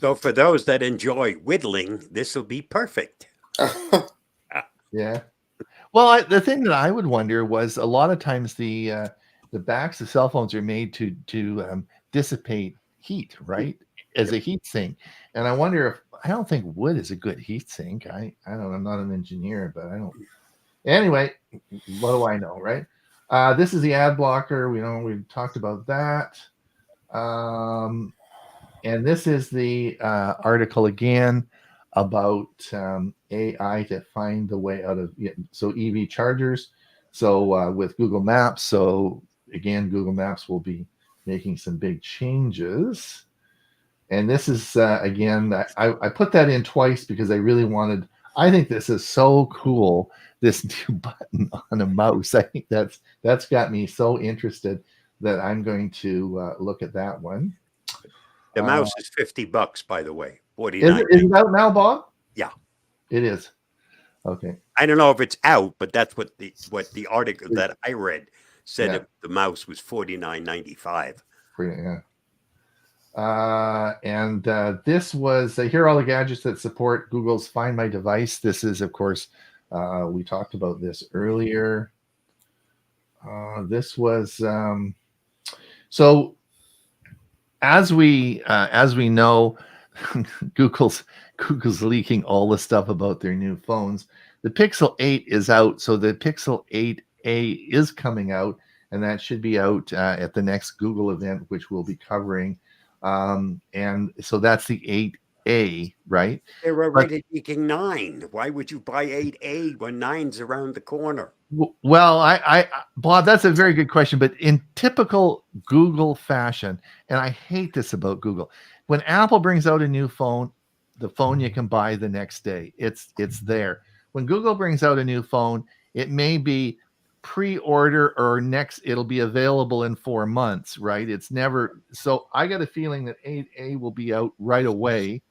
So for those that enjoy whittling, this will be perfect. Yeah. Well, the thing that I would wonder was a lot of times the backs of cell phones are made to dissipate heat, right? As a heat sink. And I wonder if I don't think wood is a good heat sink. I don't know. I'm not an engineer, but I don't. Anyway, what do I know, right? This is the ad blocker. We've talked about that. And this is the article again about AI to find the way out of EV chargers. So with Google Maps, so again, Google Maps will be making some big changes. And this is again, I put that in twice because I really wanted. I think this is so cool. This new button on a mouse. I think that's got me so interested that I'm going to look at that one. The mouse is $50, by the way. 49. Is it out now, Bob? Yeah, it is. Okay. I don't know if it's out, but that's what the article that I read said. Yeah. The mouse was $49.95. Yeah. And this was here are all the gadgets that support Google's Find My Device. This is, of course, we talked about this earlier. This was so as we know, Google's leaking all the stuff about their new phones. The Pixel 8 is out, so the Pixel 8a is coming out, and that should be out at the next Google event, which we'll be covering. And so that's the 8a, right? They're But already leaking 9. Why would you buy 8A when 9's around the corner? well, Bob, that's a very good question. But in typical Google fashion, and I hate this about Google, when Apple brings out a new phone, the phone you can buy the next day, it's there. When Google brings out a new phone, it may be pre-order or next, it'll be available in 4 months, right? It's never. So I got a feeling that 8A will be out right away,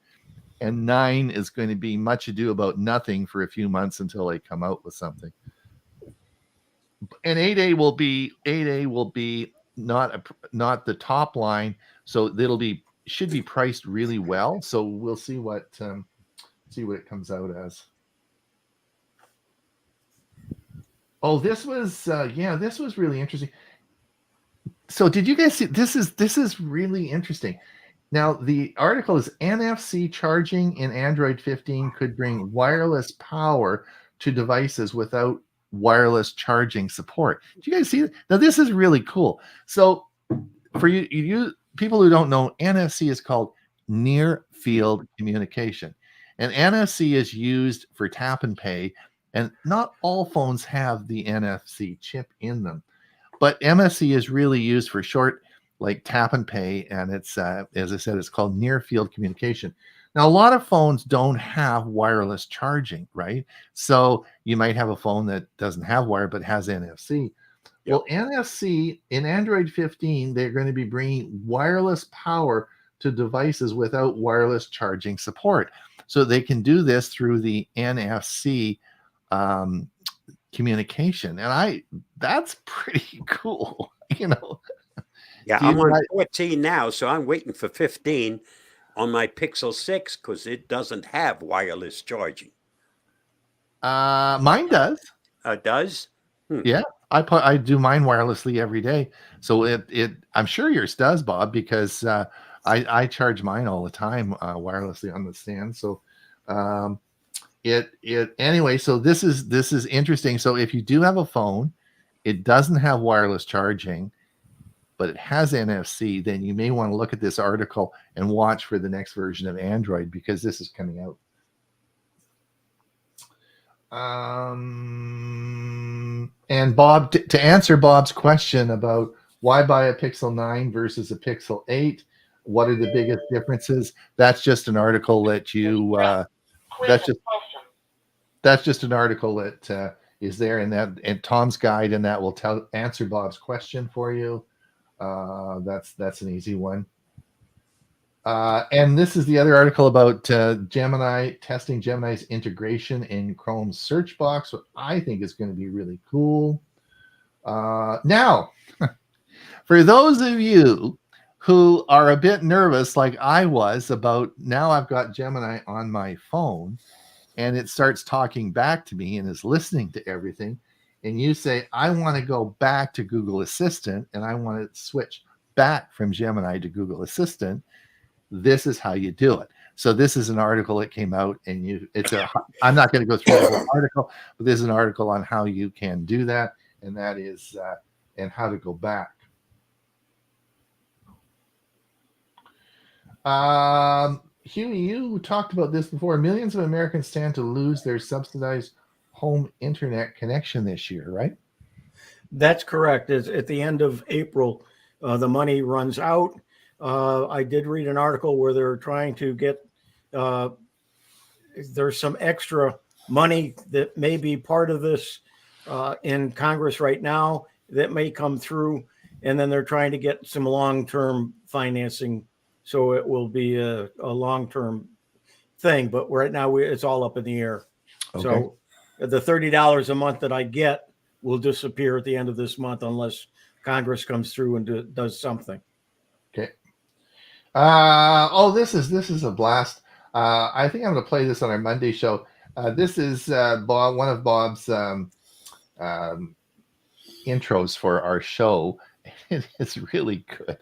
and 9 is going to be much ado about nothing for a few months until they come out with something. And 8A will be not the top line, so should be priced really well. So we'll see what it comes out as. Oh, this was really interesting. So did you guys see this is really interesting. Now the article is NFC charging in Android 15 could bring wireless power to devices without wireless charging support. Do you guys see it? Now this is really cool. So for you people who don't know, NFC is called near field communication. And NFC is used for tap and pay, and not all phones have the NFC chip in them. But MSC is really used for short, like tap and pay, and it's as I said, it's called near field communication. Now, a lot of phones don't have wireless charging, right? So you might have a phone that doesn't have wire but has NFC. Yep. Well, NFC in Android 15, they're going to be bringing wireless power to devices without wireless charging support. So they can do this through the NFC communication, and that's pretty cool. Yeah, I'm on 14 now, so I'm waiting for 15 on my Pixel 6 because it doesn't have wireless charging. Mine does. Does? Yeah, I do mine wirelessly every day. So I'm sure yours does, Bob, because I charge mine all the time wirelessly on the stand. So anyway, so this is interesting. So if you do have a phone, it doesn't have wireless charging, but it has NFC, then you may want to look at this article and watch for the next version of Android, because this is coming out. And Bob, to answer Bob's question about why buy a Pixel 9 versus a Pixel 8, what are the biggest differences? That's just an article that that's just an article that is there in Tom's guide, and that will answer Bob's question for you. That's an easy one. And this is the other article about Gemini, testing Gemini's integration in Chrome's search box, what I think is going to be really cool. Now, for those of you who are a bit nervous, like I was, about now I've got Gemini on my phone, and it starts talking back to me and is listening to everything, and you say, I want to go back to Google Assistant, and I want to switch back from Gemini to Google Assistant, this is how you do it. So this is an article that came out, and I'm not going to go through the whole article, but there's an article on how you can do that, and that is and how to go back. Huey, you talked about this before. Millions of Americans stand to lose their subsidized home internet connection this year, right? That's correct. At the end of April, the money runs out. I did read an article where they're trying to get, there's some extra money that may be part of this in Congress right now that may come through. And then they're trying to get some long-term financing. So it will be a long-term thing. But right now it's all up in the air. Okay. So the $30 a month that I get will disappear at the end of this month unless Congress comes through and does something. Okay. This is a blast. I think I'm going to play this on our Monday show. This is Bob, one of Bob's intros for our show. It's really good.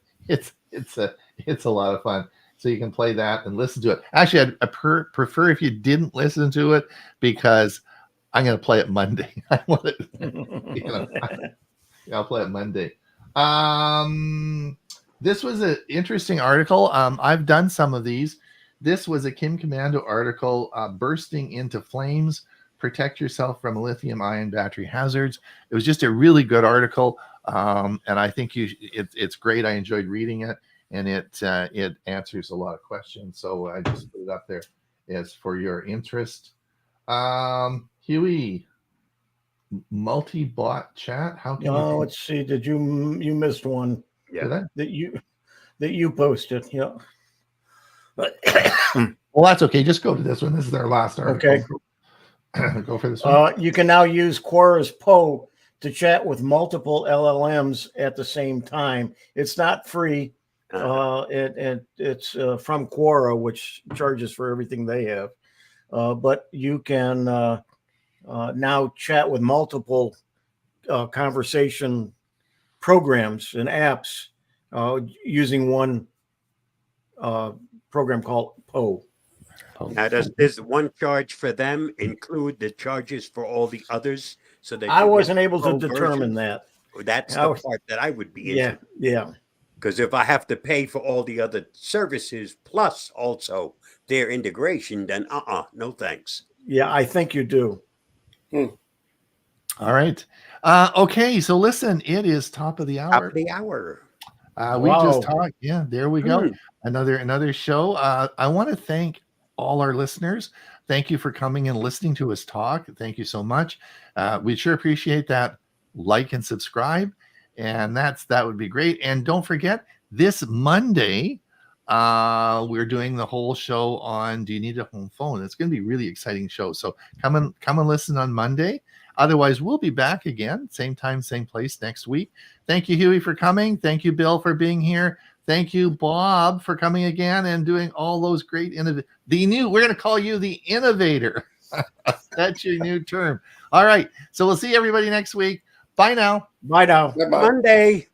It's a lot of fun. So you can play that and listen to it. Actually, I prefer if you didn't listen to it, because I'm going to play it Monday. I want it, I'll play it Monday. This was an interesting article. I've done some of these. This was a Kim Commando article, bursting into flames. Protect yourself from lithium-ion battery hazards. It was just a really good article, and I think it's great. I enjoyed reading it, and it answers a lot of questions. So I just put it up there as for your interest. Huey, multi-bot chat. How can you? Let's see. Did you missed one? Yeah. That you posted? Yeah. Well, that's okay. Just go to this one. This is our last article. Okay. Go for this one. You can now use Quora's Poe to chat with multiple LLMs at the same time. It's not free. It's from Quora, which charges for everything they have. But you can now chat with multiple conversation programs and apps using one program called Poe. Now, does this one charge for them include the charges for all the others? So that I you get wasn't able to pro determine versions? that. That's the part that I would be interested. Yeah. Because if I have to pay for all the other services plus also their integration, then no thanks. Yeah, I think you do. All right. Okay, so listen, it is top of the hour. Top of the hour. We just talked. Yeah, there we go. Another show. I want to thank all our listeners. Thank you for coming and listening to us talk. Thank you so much. We sure appreciate that. Like and subscribe, and that would be great. And don't forget, this Monday, we're doing the whole show on Do You Need a Home Phone? It's going to be a really exciting show. So come and listen on Monday. Otherwise, we'll be back again, same time, same place next week. Thank you, Huey, for coming. Thank you, Bill, for being here. Thank you, Bob, for coming again and doing all those great we're going to call you the innovator. That's your new term. All right. So we'll see everybody next week. Bye now. Bye now. Bye-bye. Monday.